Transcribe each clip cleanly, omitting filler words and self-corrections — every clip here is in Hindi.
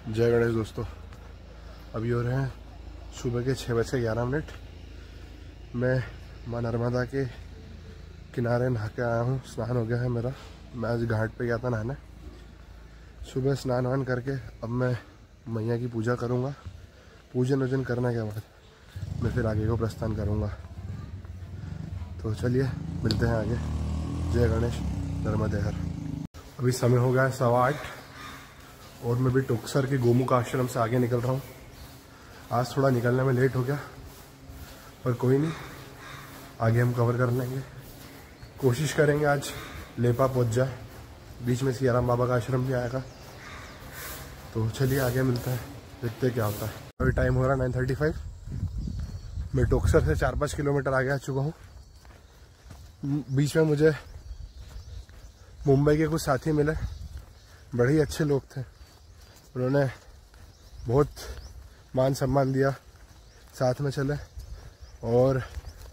जय गणेश दोस्तों। अभी हो रहे हैं सुबह के 6:11। मैं माँ नर्मदा के किनारे नहा के आया हूँ। स्नान हो गया है मेरा। मैं आज घाट पे गया था नहाने। सुबह स्नान वान करके अब मैं मैया की पूजा करूँगा। पूजन वूजन करने के बाद मैं फिर आगे को प्रस्थान करूँगा। तो चलिए मिलते हैं आगे। जय गणेश, नर्मदे हर। अभी समय हो गया है 8:15 और मैं भी टोकसर के गोमुख आश्रम से आगे निकल रहा हूँ। आज थोड़ा निकलने में लेट हो गया, पर कोई नहीं, आगे हम कवर कर लेंगे। कोशिश करेंगे आज लेपा पहुँच जाए। बीच में सियाराम बाबा का आश्रम भी आएगा। तो चलिए आगे मिलता है, देखते हैं क्या होता है। अभी टाइम हो रहा है 9:35। मैं टोकसर से 4-5 किलोमीटर आगे आ चुका हूँ। बीच में मुझे मुंबई के कुछ साथी मिले, बड़े ही अच्छे लोग थे। उन्होंने बहुत मान सम्मान दिया, साथ में चले और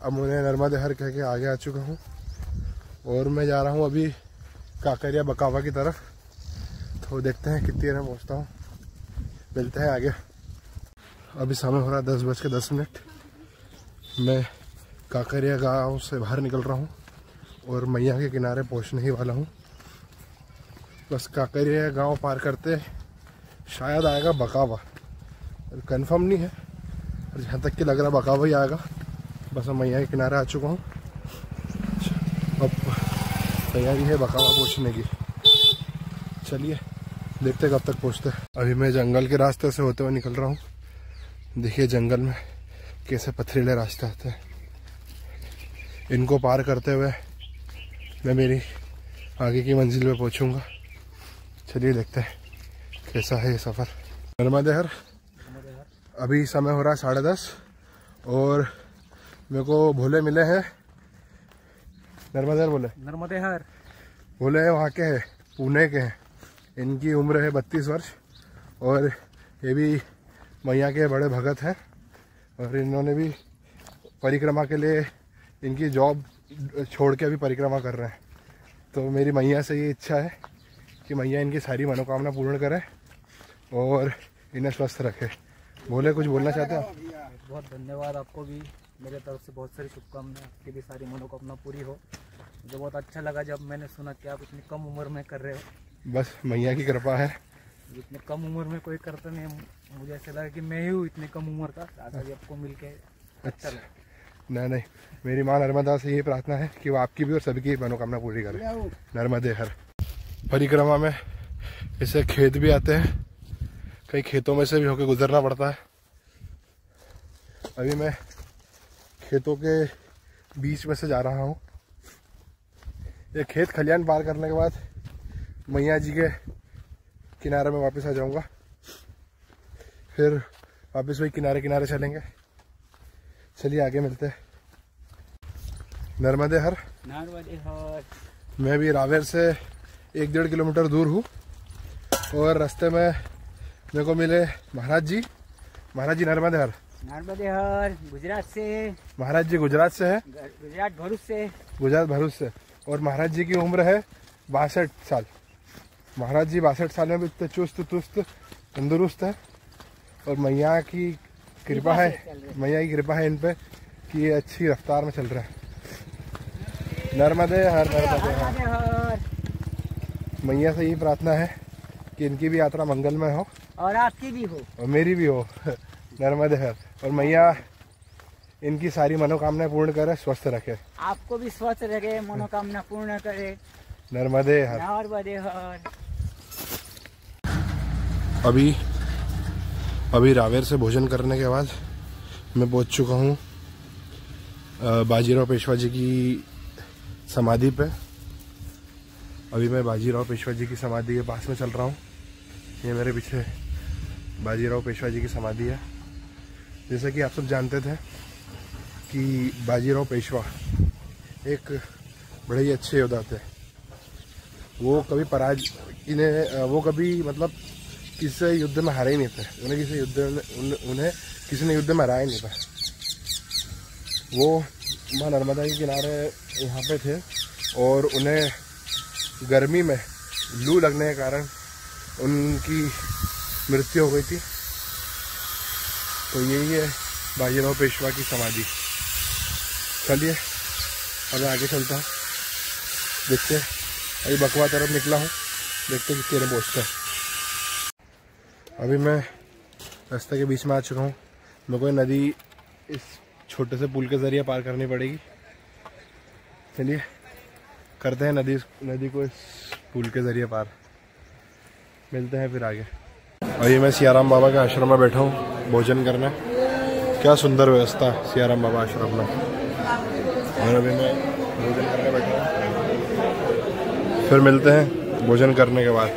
अब उन्हें नर्मदे हर कह के आगे आ चुका हूँ। और मैं जा रहा हूँ अभी काकरिया बकावा की तरफ। तो देखते हैं कितनी देर में पहुँचता हूँ। मिलते हैं आगे। अभी समय हो रहा है 10:10। मैं काकरिया गांव से बाहर निकल रहा हूँ और मैया के किनारे पहुँचने ही वाला हूँ। बस काकरिया गांव पार करते शायद आएगा बकावा, कंफर्म नहीं है, और जहाँ तक कि लग रहा बकावा ही आएगा। बस मैं मैया के किनारे आ चुका हूँ। अब तैयारी है बकावा पहुँचने की। चलिए देखते कब तक पहुँचते हैं। अभी मैं जंगल के रास्ते से होते हुए निकल रहा हूँ। देखिए जंगल में कैसे पथरीले रास्ते आते हैं। इनको पार करते हुए मैं मेरी आगे की मंजिल पे पहुँचूँगा। चलिए देखते हैं कैसा है ये सफ़र। नर्मदे हर। अभी समय हो रहा है 10:30 और मेरे को भोले मिले हैं। नर्मदे हर भोले हैं, वहाँ के हैं, पुणे के हैं। इनकी उम्र है 32 वर्ष और ये भी मैया के बड़े भगत हैं। और इन्होंने भी परिक्रमा के लिए इनकी जॉब छोड़ के अभी परिक्रमा कर रहे हैं। तो मेरी मैया से ये इच्छा है कि मैया इनकी सारी मनोकामना पूर्ण करे और इन्हें स्वस्थ रखे। बोले कुछ बोलना चाहते हैं? बहुत धन्यवाद आपको भी, मेरे तरफ से बहुत सारी शुभकामनाएं, आपकी भी सारी मनोकामना पूरी हो। मुझे बहुत अच्छा लगा जब मैंने सुना कि आप इतनी कम उम्र में कर रहे हो। बस मैया की कृपा है। इतनी कम उम्र में कोई करता नहीं। मुझे ऐसा लगा कि मैं ही हूँ इतनी कम उम्र का। आज आपको मिल के अच्छा लगा। नहीं, मेरी माँ नर्मदा से ये प्रार्थना है कि वो आपकी भी और सभी की मनोकामना पूरी करे। नर्मदे हर। परिक्रमा में इससे खेत भी आते हैं, कई खेतों में से भी होकर गुजरना पड़ता है। अभी मैं खेतों के बीच में से जा रहा हूँ। ये खेत खलियान पार करने के बाद मैया जी के किनारे में वापस आ जाऊँगा। फिर वापस वही किनारे किनारे चलेंगे। चलिए आगे मिलते हैं। नर्मदे हर। मैं भी रावेर से 1-1.5 किलोमीटर दूर हूँ और रास्ते में मेरे को मिले महाराज जी। महाराज जी नर्मदे हर। गुजरात से। महाराज जी गुजरात से है। गुजरात भरूच से। और महाराज जी की उम्र है 62 साल। महाराज जी 62 साल में भी इतने चुस्त तुस्त तंदुरुस्त है। और मैया की कृपा है इन पे कि ये अच्छी रफ्तार में चल रहा है। नर्मदे हर। मैया से यही प्रार्थना है कि इनकी भी यात्रा मंगलमय हो और आपकी भी हो और मेरी भी हो। नर्मदे हर। और मैया इनकी सारी मनोकामनाएं पूर्ण करे, स्वस्थ रखे। आपको भी स्वस्थ रखे, मनोकामना पूर्ण करे। नर्मदे हर। नर्मदे हर। अभी रावेर से भोजन करने के बाद मैं पहुंच चुका हूँ बाजीराव पेशवा जी की समाधि पे। अभी मैं बाजीराव पेशवा जी की समाधि के पास में चल रहा हूँ। ये मेरे पीछे बाजीराव पेशवा जी की समाधि है। जैसा कि आप सब जानते थे कि बाजीराव पेशवा एक बड़े ही अच्छे योद्धा थे। वो कभी मतलब किसी युद्ध में हारे ही नहीं थे। उन्हें किसी ने युद्ध में हराया नहीं था। वो माँ नर्मदा के किनारे यहाँ पे थे और उन्हें गर्मी में लू लगने के कारण उनकी मृत्यु हो गई थी। तो यही है बाजीराव पेशवा की समाधि। चलिए अब आगे चलता हूँ, देखते हैं। अभी बकवा तरफ निकला हूँ, देखते हैं कितने देर पहुँचते हैं। अभी मैं रास्ते के बीच में आ चुका हूँ। मेरे को नदी इस छोटे से पुल के ज़रिए पार करनी पड़ेगी। चलिए करते हैं नदी को इस पुल के ज़रिए पार। मिलते हैं फिर आगे। अभी मैं सियाराम बाबा के आश्रम में बैठा हूँ भोजन करने। क्या सुंदर व्यवस्था है सियाराम बाबा आश्रम में। और अभी मैं भोजन करने बैठा हूँ, फिर मिलते हैं भोजन करने के बाद।